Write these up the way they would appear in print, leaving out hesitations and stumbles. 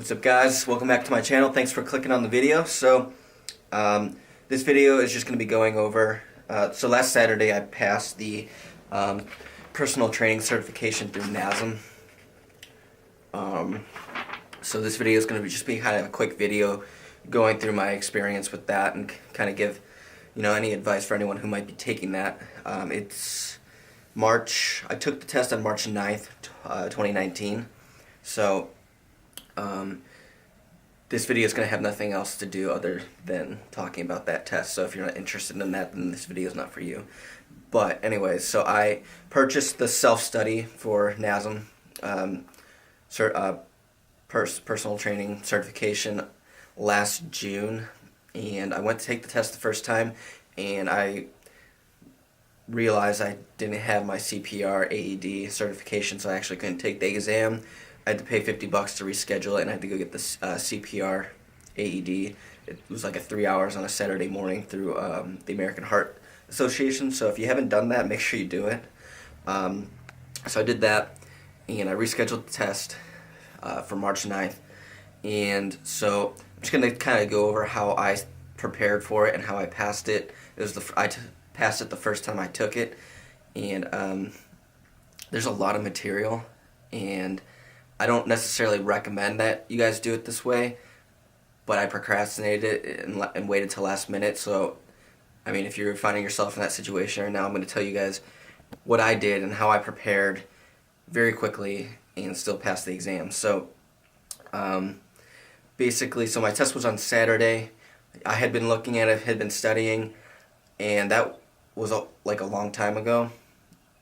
What's up, guys? Welcome back to my channel. Thanks for clicking on the video. So this video is just going to be going over so last Saturday I passed the personal training certification through Nasm. So this video is going to be just be kind of a quick video going through my experience with that and kind of give any advice for anyone who might be taking that. It's March. I took the test on March 9th, 2019. So this video is going to have nothing else to do other than talking about that test. So if you're not interested in that, then this video is not for you. But anyways, so I purchased the self-study for Nasm personal training certification last June, and I went to take the test the first time, and I realized I didn't have my CPR AED certification, so I actually couldn't take the exam. I had to pay $50 to reschedule it, and I had to go get the CPR AED. It was like 3 hours on a Saturday morning through the American Heart Association. So if you haven't done that, make sure you do it. So I did that, and I rescheduled the test for March 9th. And so I'm just going to kind of go over how I prepared for it and how I passed it. It was passed it the first time I took it, and there's a lot of material, and I don't necessarily recommend that you guys do it this way, but I procrastinated it and waited till last minute. So, I mean, if you're finding yourself in that situation right now, I'm going to tell you guys what I did and how I prepared very quickly and still passed the exam. So, basically, so my test was on Saturday. I had been looking at it, had been studying, and that was like a long time ago.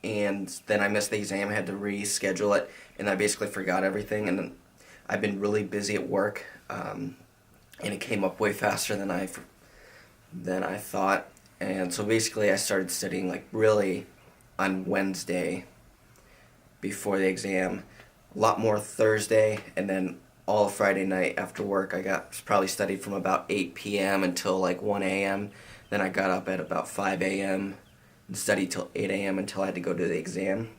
And then I missed the exam. I had to reschedule it, and I basically forgot everything. And then I've been really busy at work, and it came up way faster than I thought. And so basically, I started studying like really on Wednesday before the exam, a lot more Thursday, and then all Friday night after work. I probably studied from about 8 p.m. until like 1 a.m. Then I got up at about 5 a.m. and studied till 8 a.m. until I had to go to the exam.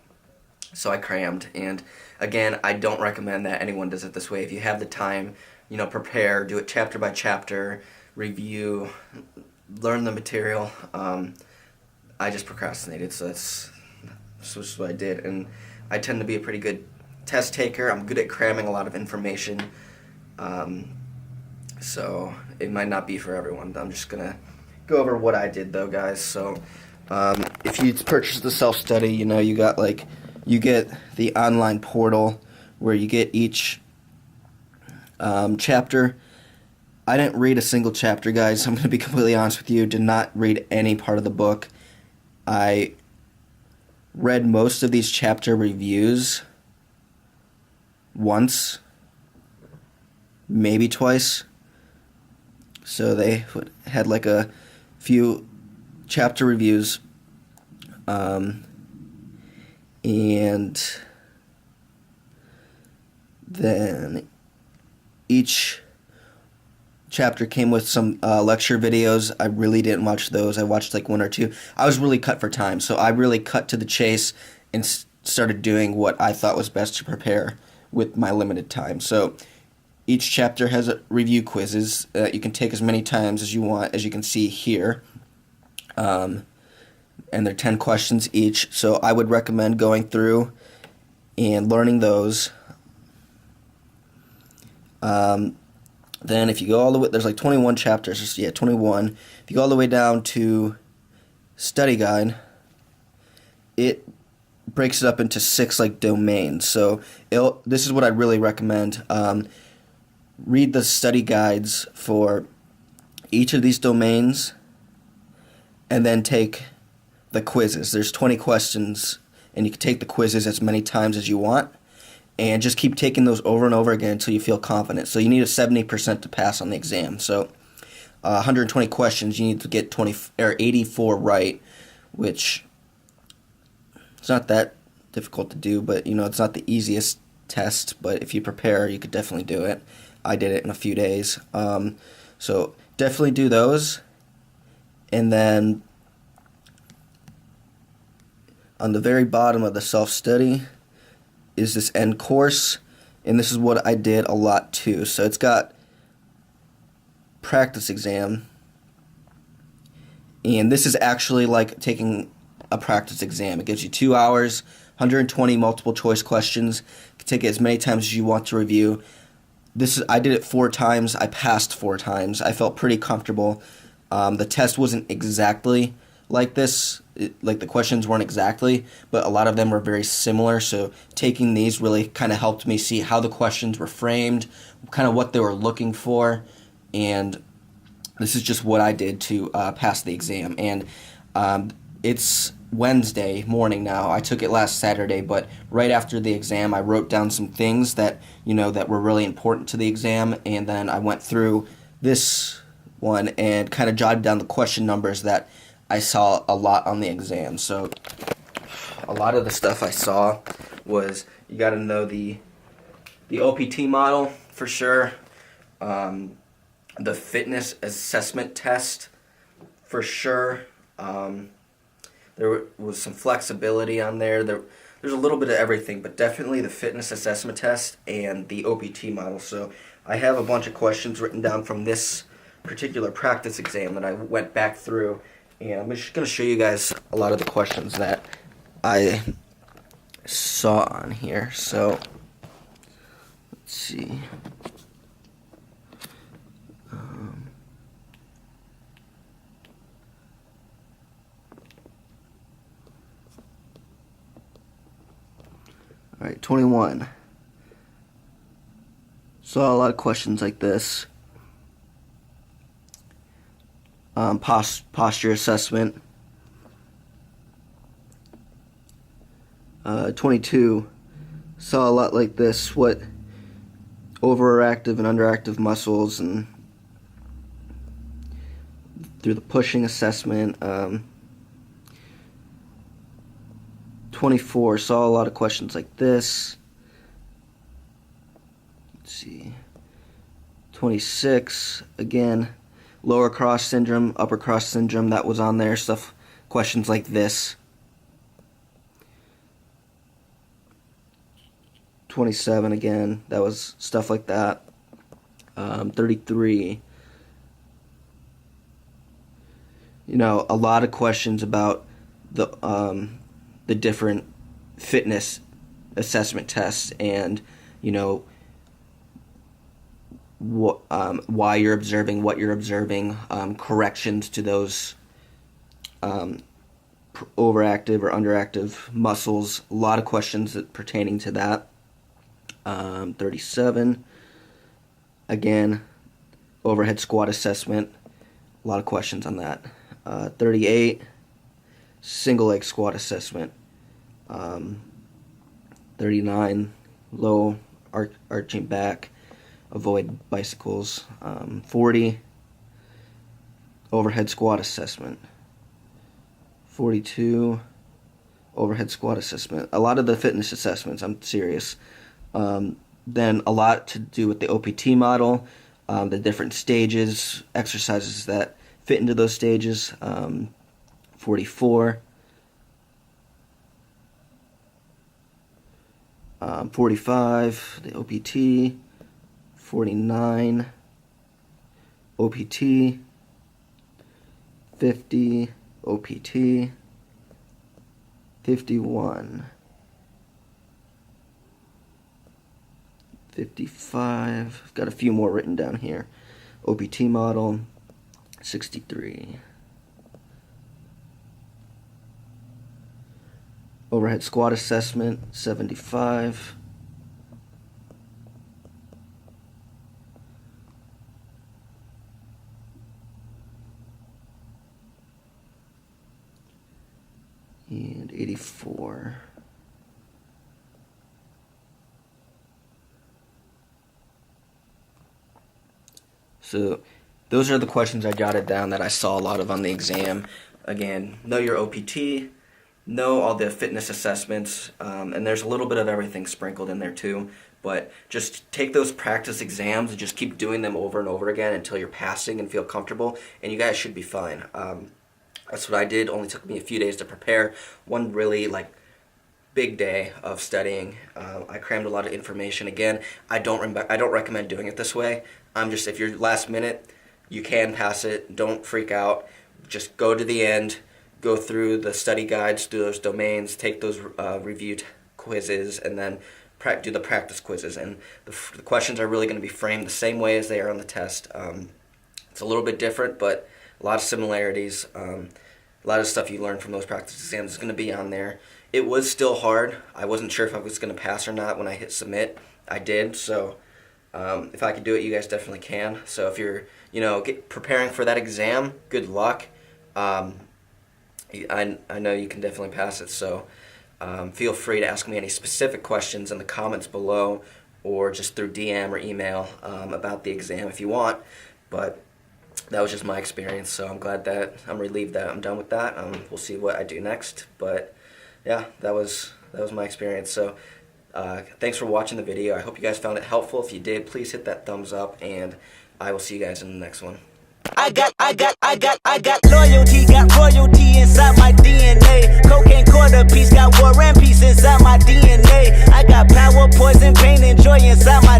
So I crammed, and again, I don't recommend that anyone does it this way. If you have the time, prepare, do it chapter by chapter, review, learn the material. I just procrastinated, so that's just what I did, and I tend to be a pretty good test taker. I'm good at cramming a lot of information, so it might not be for everyone. I'm just gonna go over what I did though, guys. So if you purchase the self-study, you get the online portal where you get each chapter. I didn't read a single chapter, guys. I'm going to be completely honest with you. Did not read any part of the book. I read most of these chapter reviews once, maybe twice. So they had like a few chapter reviews, and then each chapter came with some lecture videos. I really didn't watch those. I watched like one or two. I was really cut for time, so I really cut to the chase and started doing what I thought was best to prepare with my limited time. So each chapter has review quizzes that you can take as many times as you want, as you can see here. And they're 10 questions each, so I would recommend going through and learning those. Then if you go all the way, there's like 21 chapters, yeah, 21. If you go all the way down to study guide, it breaks it up into 6 like domains. So this is what I really recommend. Read the study guides for each of these domains, and then take the quizzes. There's 20 questions, and you can take the quizzes as many times as you want, and just keep taking those over and over again until you feel confident. So you need a 70% to pass on the exam. So 120 questions, you need to get 84 right, which it's not that difficult to do, but it's not the easiest test, but if you prepare, you could definitely do it. I did it in a few days. So definitely do those. And then on the very bottom of the self-study is this end course, and this is what I did a lot too. So it's got practice exam, and this is actually like taking a practice exam. It gives you 2 hours, 120 multiple choice questions. You can take it as many times as you want to review. I did it 4 times. I passed 4 times. I felt pretty comfortable. The test wasn't exactly like this, like the questions weren't exactly, but a lot of them were very similar. So taking these really kind of helped me see how the questions were framed, kind of what they were looking for, and this is just what I did to pass the exam. And it's Wednesday morning now. I took it last Saturday, but right after the exam, I wrote down some things that that were really important to the exam, and then I went through this one and kind of jotted down the question numbers that I saw a lot on the exam. So a lot of the stuff I saw was, you got to know the OPT model for sure, the fitness assessment test for sure. There was some flexibility on there. There's a little bit of everything, but definitely the fitness assessment test and the OPT model. So I have a bunch of questions written down from this particular practice exam that I went back through, and I'm just going to show you guys a lot of the questions that I saw on here. So let's see. All right, 21. Saw a lot of questions like this. Posture assessment. 22. Saw a lot like this. What overactive and underactive muscles, and through the pushing assessment. 24, saw a lot of questions like this. Let's see. 26, again, lower cross syndrome, upper cross syndrome, that was on there. Questions like this. 27, again, that was stuff like that. 33. A lot of questions about the different fitness assessment tests, and why you're observing what you're observing, corrections to those overactive or underactive muscles. A lot of questions pertaining to that. 37, again, overhead squat assessment. A lot of questions on that. 38, single leg squat assessment. 39, low arching back, avoid bicycles. 40, overhead squat assessment. 42, overhead squat assessment. A lot of the fitness assessments, I'm serious. Then a lot to do with the OPT model, the different stages, exercises that fit into those stages. 44. 45, the OPT. 49, OPT. 50, OPT. 51. 55, I've got a few more written down here. OPT model. 63. Overhead squat assessment. 75. And 84. So those are the questions I jotted down that I saw a lot of on the exam. Again, know your OPT, know all the fitness assessments, and there's a little bit of everything sprinkled in there too. But just take those practice exams and just keep doing them over and over again until you're passing and feel comfortable, and you guys should be fine. That's what I did. Only took me a few days to prepare. One really big day of studying. I crammed a lot of information. Again, I don't recommend doing it this way. If you're last minute, you can pass it. Don't freak out. Just go to the end, go through the study guides, do those domains, take those reviewed quizzes, and then do the practice quizzes. And the questions are really going to be framed the same way as they are on the test. It's a little bit different, but a lot of similarities. A lot of stuff you learn from those practice exams is going to be on there. It was still hard. I wasn't sure if I was going to pass or not when I hit submit. I did, so if I could do it, you guys definitely can. So if you're, preparing for that exam, good luck. I know you can definitely pass it, so feel free to ask me any specific questions in the comments below or just through DM or email about the exam if you want. But that was just my experience, so I'm relieved that I'm done with that. We'll see what I do next, but yeah, that was my experience. So thanks for watching the video. I hope you guys found it helpful. If you did, please hit that thumbs up, and I will see you guys in the next one. I got loyalty, got royalty inside my DNA. Cocaine quarter piece, got war and peace inside my DNA. I got power, poison, pain, and joy inside my